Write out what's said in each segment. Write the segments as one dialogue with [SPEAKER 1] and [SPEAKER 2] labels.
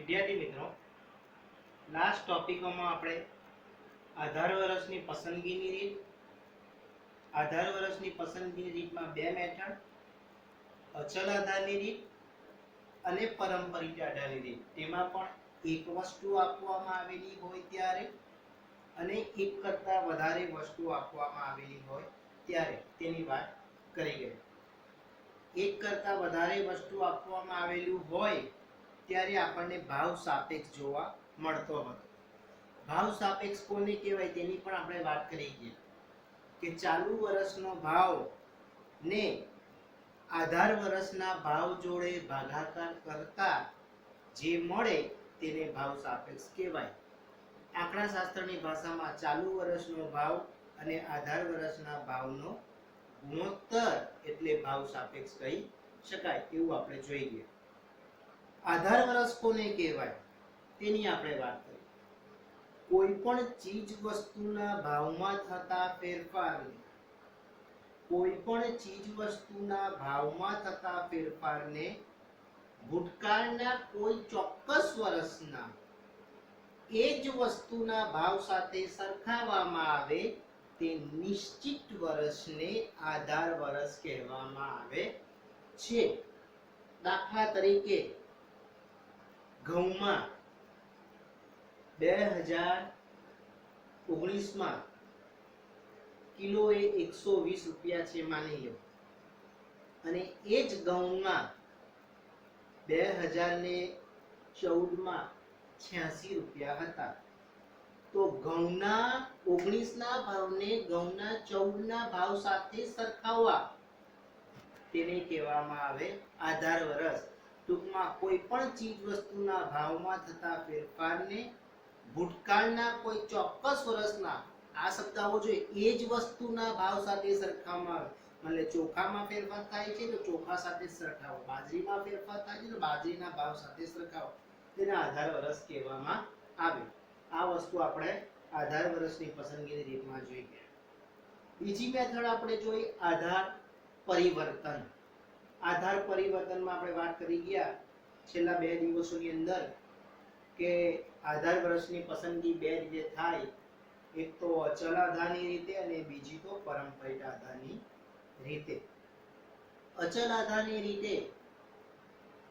[SPEAKER 1] વિદ્યાર્થી મિત્રો, લાસ્ટ ટોપિકોમાં આપણે આધાર વર્ષની પસંદગીની રીત, આધાર વર્ષની પસંદગીની રીતમાં બે મેથડ, અચલ આધારની રીત અને પારંપરિક આધારની રીત, તેમાં પણ એક વસ્તુ આપવામાં આવેલી હોય ત્યારે અને એક કરતાં વધારે વસ્તુ આપવામાં આવેલી હોય ત્યારે તેની વાત કરી ગઈ. એક કરતાં વધારે વસ્તુ આપવામાં આવેલું હોય ત્યારે આપણને ભાવ સાપેક્ષ જોવા મળતો હતો. ભાવ સાપેક્ષ કોને કહેવાય તેની પણ આપણે વાત કરી ગયા કે ચાલુ વર્ષનો ભાવ ને આધાર વર્ષના ભાવ જોડે ભાગાકાર કરતા જે મળે તેને ભાવ સાપેક્ષ કહેવાય. આંકડાશાસ્ત્રની ભાષામાં ચાલુ વર્ષનો ભાવ અને આધાર વર્ષના ભાવનો ગુણોત્તર એટલે ભાવ સાપેક્ષ કહી શકાય એવું આપણે જોઈ ગયા. આધાર વર્ષ કોને કહેવાય તેની આપણે વાત કરી. કોઈ પણ ચીજ વસ્તુના ભાવમાં થતા ફેરફારને ભૂતકાળના કોઈ ચોક્કસ વર્ષના એ જ વસ્તુના ભાવ સાથે સરખાવવામાં આવે તે નિશ્ચિત વર્ષને આધાર વર્ષ કહેવામાં આવે છે. દાખલા તરીકે ઘઉંમાં 2019માં કિલોએ 120 રૂપિયા છે માની લો, અને એ જ ઘઉંમાં 2014માં 86 રૂપિયા હતા. તો ઘઉંના 19ના ભાવને ઘઉંના 14ના ભાવ સાથે સરખાવવા તેને કહેવામાં આવે આધાર વર્ષ. ટૂંકમાં કોઈ પણ ચીજ વસ્તુના ભાવમાં થતા ફેરફારને ભૂતકાળના કોઈ ચોક્કસ વર્ષના, આ શબ્દ આવો જોઈએ, એ જ વસ્તુના ભાવ સાથે સરખાવવામાં આવે. એટલે ચોખામાં ફેરફાર થાય છે તો ચોખા સાથે સરખાવો, બાજરીમાં ફેરફાર થાય છે તો બાજરીના ભાવ સાથે સરખાવો, તેને આધાર વર્ષ કહેવામાં આવે. આ વસ્તુ આપણે આધાર વર્ષની પસંદગીની રીતમાં જોઈ ગયા. બીજી મેથડ આપણે જોઈ આધાર પરિવર્તન. આધાર પરિવર્તનમાં આપણે વાત કરી ગયા છેલ્લા 2 દિવસોની અંદર કે આધાર વર્ષની પસંદગી બે રીતે થાય. એક તો અચલ આધારની રીતે અને બીજી તો પારંપરિક આધારની રીતે. અચલ આધારની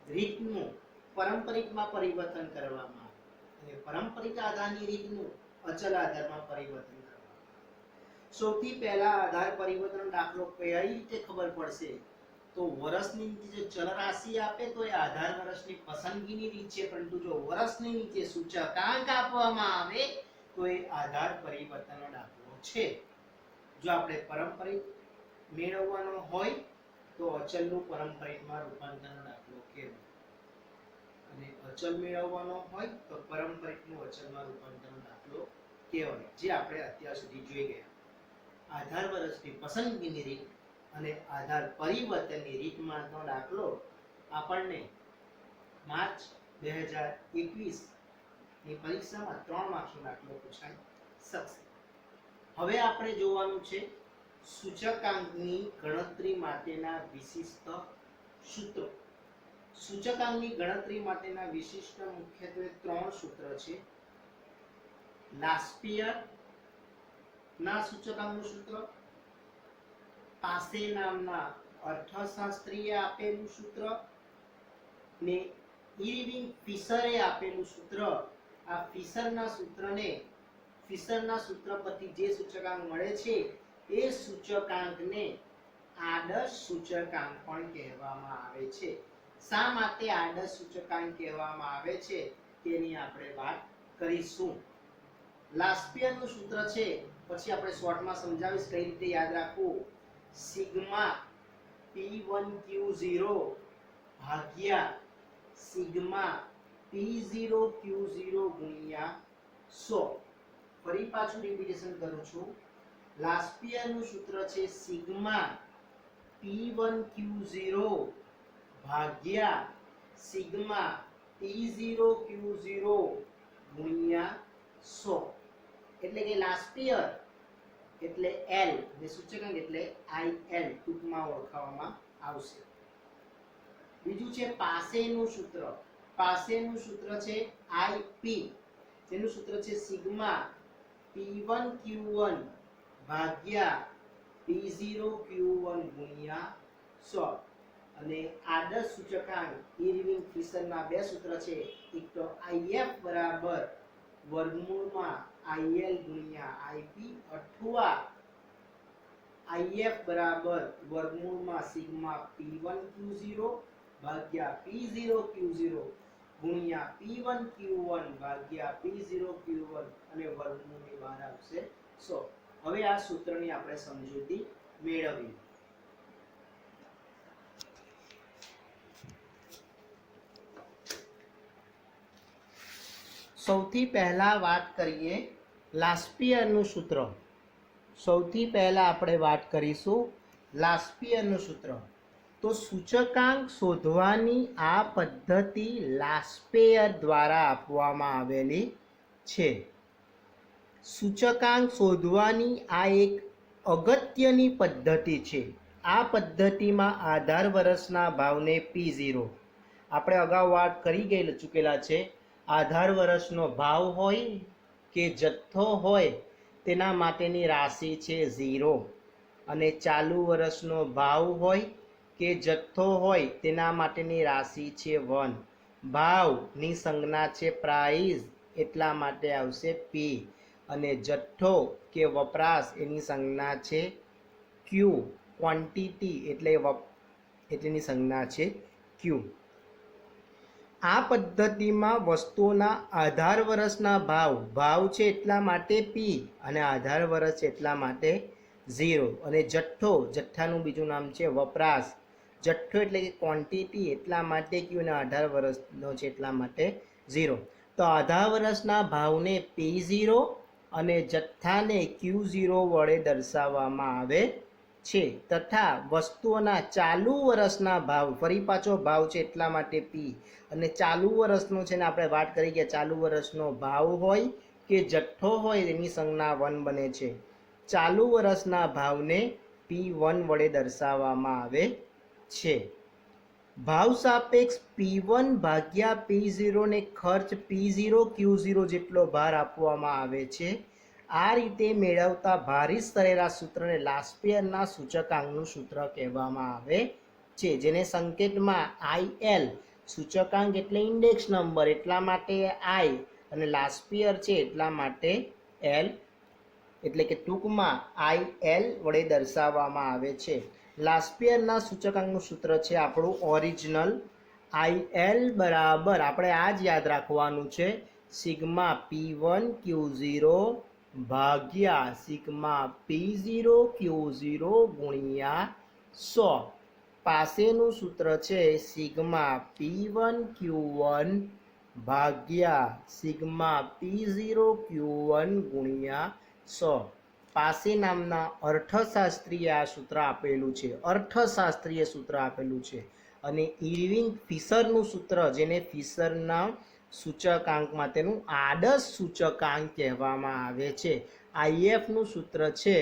[SPEAKER 1] રીતનું પારંપરિકમાં પરિવર્તન કરવામાં આવે અને પારંપરિક આધારની રીતનું અચલ આધારમાં પરિવર્તન કરવામાં આવે. સૌથી પહેલા આધાર પરિવર્તન દાખલો કઈ રીતે ખબર પડશે તો વર્ષની નીચે જો ચલ રાશિ આપે તો એ આધાર વર્ષની પસંદગીની રીત છે, પરંતુ જો વર્ષની નીચે સૂચકાંક આપવામાં આવે તો એ આધાર પરિવર્તનનો દાખલો છે. જો આપણે પારંપરિક મેળવવાનો હોય તો અચલનું પારંપરિકમાં રૂપાંતરનો દાખલો કહેવાય, અને અચલ મેળવવાનો હોય તો પારંપરિકનું અચલમાં રૂપાંતરનો દાખલો કહેવાય, જે આપણે અત્યાર સુધી જોઈ ગયા. આધાર વર્ષની પસંદગીની રીત અને આધાર પરિવર્તનની રીતમાંનો દાખલો આપણને માર્ચ 2021 ની પરીક્ષામાં 3 માર્ક્સનો દાખલો પૂછાઈ શકશે. હવે આપણે જોવાનું છે સૂચકાંકની ગણતરી માટેના વિશિષ્ટ સૂત્રો. સૂચકાંકની ગણતરી માટેના વિશિષ્ટ મુખ્યત્વે 3 સૂત્ર છે. લાસ્પિયર ના સૂચકાંકનું સૂત્ર, પાસે નામના અર્થશાસ્ત્રીએ આપેલું સૂત્ર ને ઇરવિંગ ફિશરે આપેલું સૂત્ર. આ ફિશરના સૂત્ર પરથી જે સૂચકાંક મળે છે એ સૂચકાંકને આદર્શ સૂચકાંક પણ કહેવામાં આવે છે. શા માટે આદર્શ સૂચકાંક કહેવામાં આવે છે તેની આપણે વાત કરીશું. લાસ્પિયરનું સૂત્ર છે, પછી આપણે શોર્ટમાં સમજાવીશ કઈ રીતે યાદ રાખવું. સિગ્મા P1Q0 ભાગ્યા સિગ્મા P0Q0 ગુણ્યા 100. ફરી પાછું રિપીટેશન કરું છું. લાસ્પિયરનું સૂત્ર છે સિગ્મા P1Q0 ભાગ્યા સિગ્મા P0Q0 ગુણ્યા 100. એટલે કે લાસ્પિયર એટલે L અને સૂચકાંક એટલે IL ટૂંકમાં ઓળખાવવામાં આવશે. બીજું છે પાસેનું સૂત્ર. પાસેનું સૂત્ર છે આઈપી, જેનું સૂત્ર છે સિગ્મા P1 Q1 ભાગ્યા P0 Q1 ગુણ્યા 100. અને આદર્શ સૂચકાંક ઇરવિંગ ફિશરના બે સૂત્ર છે, એક તો IF બરાબર વર્ગમૂળમાં IL ગુણ્યા IP અથવા IF બરાબર વર્ગમૂળમાં સિગ્મા P1 Q0 ભાગ્યા P0 Q0 ગુણ્યા P1 Q1 ભાગ્યા P0 Q1 અને વર્ગમૂળની બહાર આવશે 100. હવે આ સૂત્રની આપણે સમજૂતી મેળવીએ. સૌથી પહેલા વાત કરીએ લાસ્પિયરનું સૂત્ર. સૌથી પહેલા આપણે વાત કરીશું લાસ્પિયરનું સૂત્ર. તો સૂચકાંક શોધવાની આ પદ્ધતિ લાસ્પેયર દ્વારા આપવામાં આવેલી છે. સૂચકાંક શોધવાની આ એક અગત્યની પદ્ધતિ છે. આ પદ્ધતિમાં આધાર વર્ષના ભાવને P0 આપણે અગાઉ વાત કરી ચૂકેલા છે. આધાર વર્ષનો ભાવ હોય કે જથ્થો હોય તેના માટેની રાશિ છે 0 અને ચાલુ વર્ષનો ભાવ હોય કે જથ્થો હોય તેના માટેની રાશિ છે 1. ભાવની સંજ્ઞા છે પ્રાઇસ, એટલા માટે આવશે P. અને જથ્થો કે વપરાશ એની સંજ્ઞા છે Q. ક્વોન્ટિટી એટલેની સંજ્ઞા છે Q. આ પદ્ધતિમાં વસ્તુઓના આધાર વર્ષના ભાવ છે એટલા માટે P અને આધાર વર્ષ છે એટલા માટે 0. અને જથ્થાનું બીજું નામ છે વપરાશ. જથ્થો એટલે કે ક્વોન્ટિટી એટલા માટે Q અને આધાર વર્ષનો છે એટલા માટે 0. તો આધાર વર્ષના ભાવને P0 અને જથ્થાને Q0 વડે દર્શાવવામાં આવે છે. તથા વસ્તુઓના ચાલુ વર્ષના ભાવ, ફરી પાછો ભાવ છે એટલા માટે P અને ચાલુ વર્ષનો છે ને આપણે વાત કરી કે ચાલુ વર્ષનો ભાવ હોય કે જથ્થો હોય એની સંજ્ઞા 1 બને છે. ચાલુ વર્ષના ભાવને P1 વડે દર્શાવવામાં આવે છે. ભાવ સાપેક્ષ P1 ભાગ્યા P0 ને ખર્ચ P0 Q0 જેટલો ભાર આપવામાં આવે છે. આ રીતે મેળવતા ભારિત સરેરાશ સૂત્રને લાસ્પેયરના સૂચકાંકનું સૂત્ર કહેવામાં આવે છે, જેને સંકેતમાં IL, સૂચકાંક એટલે ઇન્ડેક્સ નંબર એટલા માટે I અને લાસ્પેયર છે એટલા માટે L, એટલે કે ટૂંકમાં IL વડે દર્શાવવામાં આવે છે. લાસ્પેયરના સૂચકાંકનું સૂત્ર છે આપણું ઓરિજિનલ IL બરાબર, આપણે આ જ યાદ રાખવાનું છે, સિગ્મા P1 Q0 ભાગ્યા સિગ્મા P0 Q0 ગુણ્યા 100. પાસેનું સૂત્ર છે સિગ્મા P1 Q1 ભાગ્યા સિગ્મા P0 Q1 ગુણ્યા 100. પાસે નામના અર્થશાસ્ત્રીએ આ સૂત્ર આપેલું છે, અર્થશાસ્ત્રીય સૂત્ર આપેલું છે. અને ઇરવિંગ ફિશરનું સૂત્ર, જેને ફિશરના સૂચકાંકમાં તેનું આદર્શ સૂચકાંક કહેવામાં આવે છે. IFનું સૂત્ર છે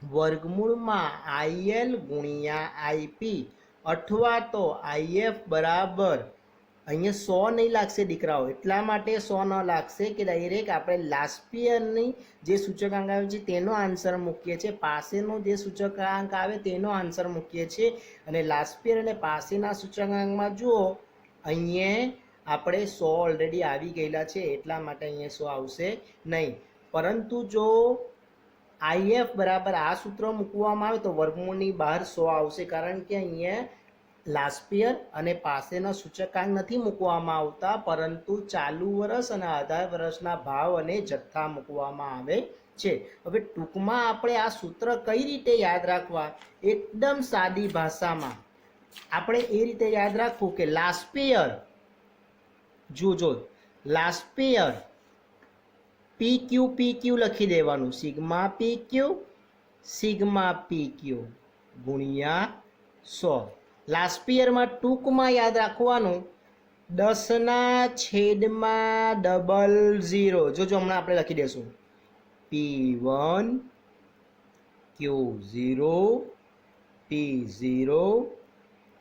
[SPEAKER 1] વર્ગમૂળમાં IL ગુણ્યા IP અથવા તો IF બરાબર, અહીંયા 100 નહીં લાગશે દીકરાઓ, એટલા માટે 100 ન લાગશે કે ડાયરેક્ટ આપણે લાસ્પેયરની જે સૂચકાંક આવે છે તેનો આન્સર મૂકીએ છીએ, પાસેનો જે સૂચકાંક આવે તેનો આન્સર મૂકીએ છીએ. અને લાસ્પેયર અને પાસેના સૂચકાંકમાં જુઓ અહીંયા આપણે 100 ઓલરેડી આવી ગયેલા છે એટલા માટે અહીંયા 100 આવશે નહીં. પરંતુ જો IF બરાબર આ સૂત્ર મૂકવામાં આવે તો વર્ગમૂળની બહાર 100 આવશે, કારણ કે અહીંયા લાસ્પેયર અને પાસેના સૂચકાંક નથી મૂકવામાં આવતા, પરંતુ ચાલુ વર્ષ અને આધાર વર્ષના ભાવ અને જથ્થા મૂકવામાં આવે છે. હવે ટૂંકમાં આપણે આ સૂત્ર કઈ રીતે યાદ રાખવા, એકદમ સાદી ભાષામાં આપણે એ રીતે યાદ રાખવું કે લાસ્પેયર, જોજો લાસ્પેયર PQ લખી દેવાનું, સિગ્મા PQ ગુણ્યા 100. લાસ્પેયરમાં ટૂંકમાં યાદ રાખવાનું 10/00. જોજો હમણાં આપણે લખી દઈશું P1 Q0 P0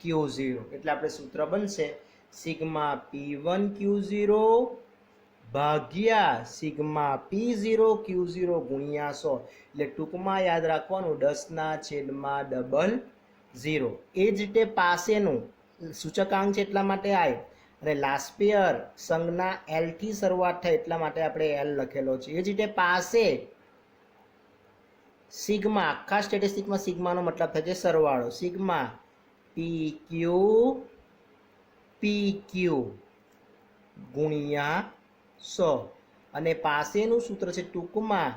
[SPEAKER 1] Q0, એટલે આપણે સૂત્ર બનશે
[SPEAKER 2] સિગ્મા P1Q0 ભાગ્યા સિગ્મા P0Q0 ગુણ્યા 100. એટલે ટૂંકમાં યાદ રાખવાનું 10^00. એ જ રીતે પાસેનું સૂચકાંક છે એટલા માટે આય અને લાસ્ટ પેયર સંજ્ઞા એલ થી શરૂઆત થાય એટલા માટે આપણે એલ લખેલો છે. એ જ રીતે પાસે સિગ્મા આખા સ્ટેટિસ્ટિકમાં સિગ્માનો મતલબ થાય છે સરવાળો. સિગ્મા PQ ગુણ્યા 100 અને પાસેનું સૂત્ર છે ટૂંકમાં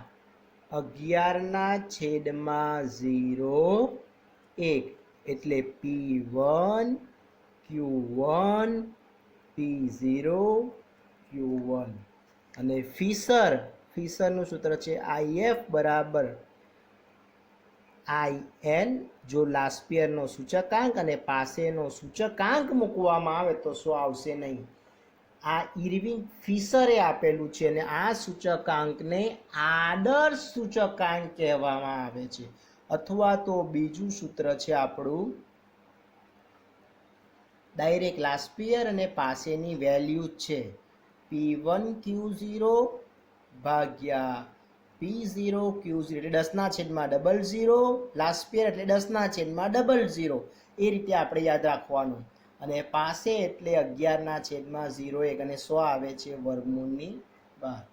[SPEAKER 2] 11/01 એટલે P1 Q1 P0 Q1 અને ફિશરનું સૂત્ર છે IF બરાબર IN. જો લાસ્ટ પેયરનો સૂચકાંક અને પાસેનો સૂચકાંક મૂકવામાં આવે તો શું આવશે નહીં. આ ઇરવિંગ ફિશરે આપેલું છે અને આ સૂચકાંકને આદર્શ સૂચકાંક કહેવામાં આવે છે અથવા તો બીજું સૂત્ર છે આપણું ડાયરેક્ટ લાસ્ટ પેયર અને પાસેની વેલ્યુ છે P1Q0 ભાગ્યા P0Q0 એટલે 10/00. લાસ્ટ પેયર એટલે 10/00. એ રીતે આપણે યાદ રાખવાનું. અને પાસે એટલે 11/01 અને 100 આવે છે વર્ગમૂળની બહાર.